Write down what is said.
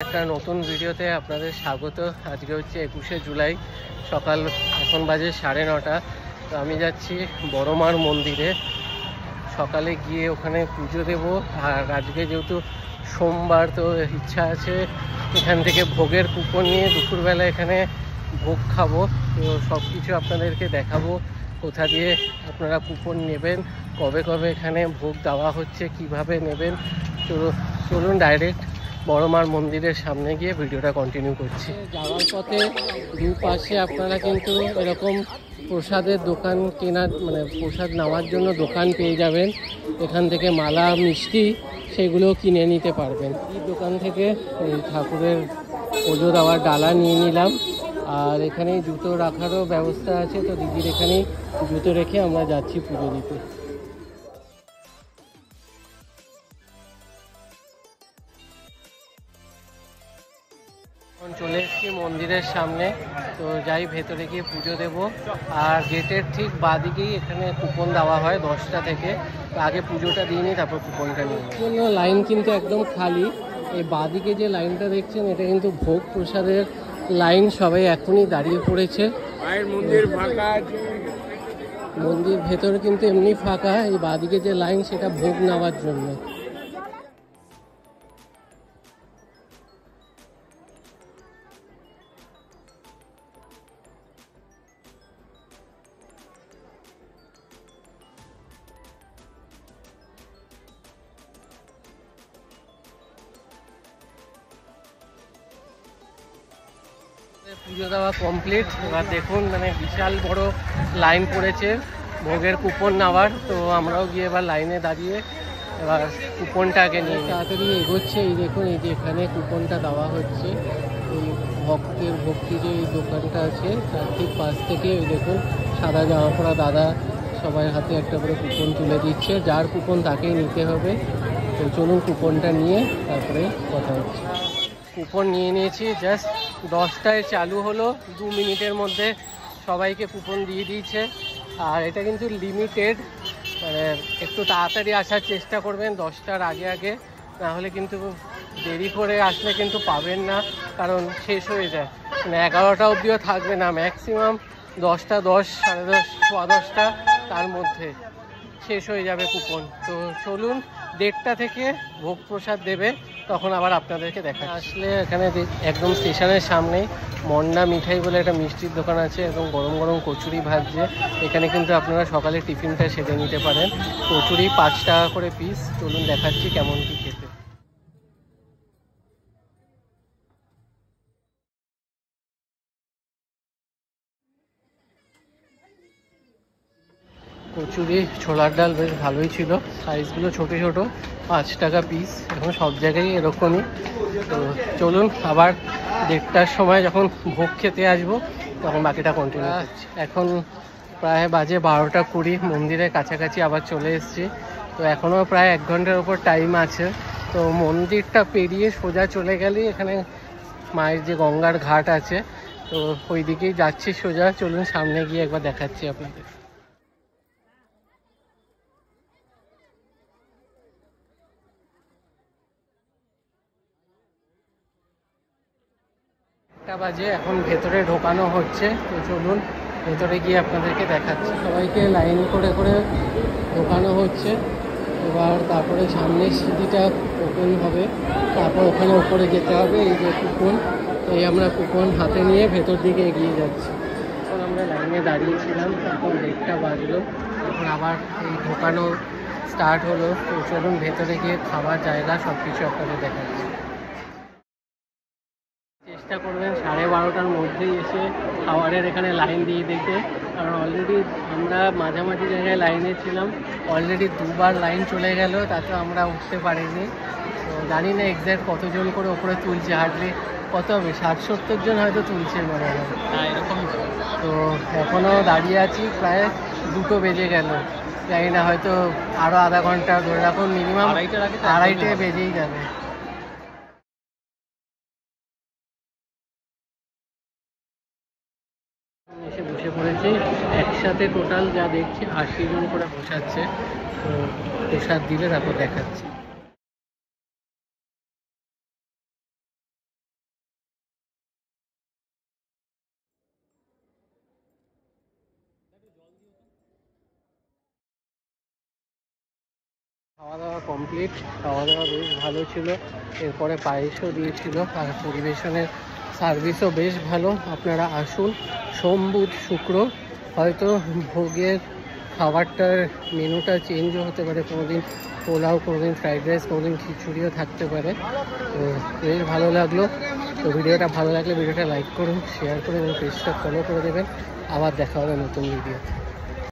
একটা নতুন ভিডিওতে আপনাদের স্বাগত। আজকে হচ্ছে 21শে জুলাই, সকাল এখন বাজে 9:30। তো আমি যাচ্ছি বড় মার মন্দিরে, সকালে গিয়ে ওখানে পুজো দেব। আর আজকে যেহেতু সোমবার, তো ইচ্ছা আছে এখান থেকে ভোগের কুপন নিয়ে দুপুরবেলা এখানে ভোগ খাবো। তো সব কিছু আপনাদেরকে দেখাবো, কোথা দিয়ে আপনারা কুপন নেবেন, কবে কবে এখানে ভোগ দেওয়া হচ্ছে, কিভাবে নেবেন। তো চলুন ডাইরেক্ট বড় মার মন্দিরের সামনে গিয়ে ভিডিওটা কন্টিনিউ করছি। যাওয়ার পথে দুপাশে আপনারা কিন্তু এরকম প্রসাদের দোকান কেনার প্রসাদ নেওয়ার জন্য দোকান পেয়ে যাবেন। এখান থেকে মালা, মিষ্টি সেগুলো কিনে নিতে পারবেন। এই দোকান থেকে এই ঠাকুরের পুজো দেওয়ার ডালা নিয়ে নিলাম। আর এখানে জুতো রাখারও ব্যবস্থা আছে, তো দিদির এখানেই জুতো রেখে আমরা যাচ্ছি পুজো দিতে। এখন চলে এসেছি মন্দিরের সামনে, তো যাই ভেতরে গিয়ে পুজো দেব। আর গেটের ঠিক বাদিকেই এখানে কুপন দেওয়া হয় 10টা থেকে। আগে পুজোটা দিয়ে নিই, তারপর কুপনটা নিই। জন্য লাইন কিন্তু একদম খালি। এই বাদিকে যে লাইনটা দেখছেন, এটা কিন্তু ভোগ প্রসাদের লাইন। সবাই এখনই দাঁড়িয়ে পড়েছে। মন্দির ফাঁকা, মন্দির ভেতরে কিন্তু এমনি ফাঁকা। এই বাদিকে যে লাইন, সেটা ভোগ নেওয়ার জন্য। পুজো দেওয়া কমপ্লিট। এবার দেখুন বিশাল বড় লাইন পড়েছে ভোগের কুপন নেওয়ার। তো আমরাও গিয়ে এবার লাইনে দাঁড়িয়ে এবার কুপনটাকে নিয়ে তাড়াতাড়ি এগোচ্ছে। এই দেখুন, এই যে এখানে কুপনটা দেওয়া হচ্ছে। এই ভক্তের ভক্তি যে এই দোকানটা আছে, তার ঠিক পাশ থেকে এই দেখুন সাদা জামা পরা দাদা সবাই হাতে একটা করে কুপন তুলে দিচ্ছে। যার কুপন তাকেই নিতে হবে। তো চলুন কুপনটা নিয়ে তারপরে কথা হচ্ছে। কুপন নিয়ে নিয়েছি, জাস্ট 10টায় চালু হলো। 2 মিনিটের মধ্যে সবাইকে কুপন দিয়ে দিয়েছে। আর এটা কিন্তু লিমিটেড, একটু তাড়াতাড়ি আসার চেষ্টা করবেন 10টার আগে আগে, না হলে কিন্তু দেরি করে আসলে কিন্তু পাবেন না, কারণ শেষ হয়ে যায়। 11টা অবধিও থাকবে না, ম্যাক্সিমাম 10টা 10, 10:30, 10:15 তার মধ্যে শেষ হয়ে যাবে কুপন। তো চলুন, 1:30 থেকে ভোগ প্রসাদ দেবে, তখন আবার আপনাদেরকে দেখা। আসলে এখানে একদম স্টেশনের সামনেই মন্ডা মিঠাই বলে একটা মিষ্টির দোকান আছে, এবং গরম গরম কচুরি ভাজছে। এখানে কিন্তু আপনারা সকালে টিফিনটা সেরে নিতে পারেন। কচুরি 5 টাকা করে পিস। চলুন দেখাচ্ছি কেমন কি খেতে। কচুরি, ছোলার ডাল বেশ ভালোই ছিল। সাইজগুলো ছোট ছোট, 5 টাকা পিস। এখন সব জায়গায় এরকমই। তো চলুন আবার 1:30টার সময় যখন ভোগ খেতে আসবো, তখন বাকিটা কন্টিনিউ করছি। এখন প্রায় বাজে 12টা 20, মন্দিরের কাছাকাছি আবার চলে এসেছি। তো এখনও প্রায় 1 ঘন্টার ওপর টাইম আছে। তো মন্দিরটা পেরিয়ে সোজা চলে গেলেই এখানে মায়ের যে গঙ্গার ঘাট আছে, তো ওই দিকেই যাচ্ছি সোজা। চলুন সামনে গিয়ে একবার দেখাচ্ছি আপনাদের। বাজে, এখন ভেতরে ঢোকানো হচ্ছে। তো চলুন ভেতরে গিয়ে আপনাদেরকে দেখাচ্ছি। সবাইকে লাইন করে করে ঢোকানো হচ্ছে। এবার তারপরে সামনের সিঁড়িটা ওপেন হবে, তারপর ওখানে ওপরে যেতে হবে। এই যে কুপন, এই আমরা কুপন হাতে নিয়ে ভেতর দিকে এগিয়ে যাচ্ছি। এখন আমরা লাইনে দাঁড়িয়েছিলাম, এখন 1:30 বাজলো। এখন আবার এই ঢোকানো স্টার্ট হলো। তো চলুন ভেতরে গিয়ে খাবার জায়গা সব কিছু আপনাদের দেখাচ্ছি। চেষ্টা করবেন 12:30টার মধ্যেই এসে খাবারের এখানে লাইন দিয়ে দিতে, কারণ অলরেডি আমরা মাঝামাঝি জায়গায় লাইনে ছিলাম। অলরেডি 2বার লাইন চলে গেল, তাতে আমরা উঠতে পারিনি। তো জানি না এক্স্যাক্ট কতজন করে ওপরে তুলছে, হার্ডলি কত হবে, 60-70 জন হয়তো তুলছে মনে হয়। এরকম। তো এখনও দাঁড়িয়ে আছি, প্রায় 2টো বেজে গেল। জানি না, হয়তো আরও আধা ঘন্টা ধরে রাখুন, মিনিমাম 2:30 বেজেই যাবে। এসে বসে পড়েছি একসাথে। টোটাল যা দেখছি 80 জন করে বসাচ্ছে। তো প্রসাদ দিলে তারপর দেখাচ্ছি। খাওয়া দাওয়া কমপ্লিট, খাওয়া দাওয়া বেশ ভালো ছিল। এরপরে পায়েসও দিয়েছিল, আর পরিবেশনের সার্ভিসও বেশ ভালো। আপনারা আসুন, সোম বুধ শুক্র হয়তো ভোগের খাবারটার মেনুটা চেঞ্জও হতে পারে, কোনোদিন পোলাও, কোনোদিন ফ্রাইড রাইস, কোনোদিন খিচুড়িও থাকতে পারে। তো বেশ ভালো লাগলো। তো ভিডিওটা ভালো লাগলে ভিডিওটা লাইক করুন, শেয়ার করুন এবং পেজটা ফলো করে দেবেন। আবার দেখা হবে নতুন ভিডিও।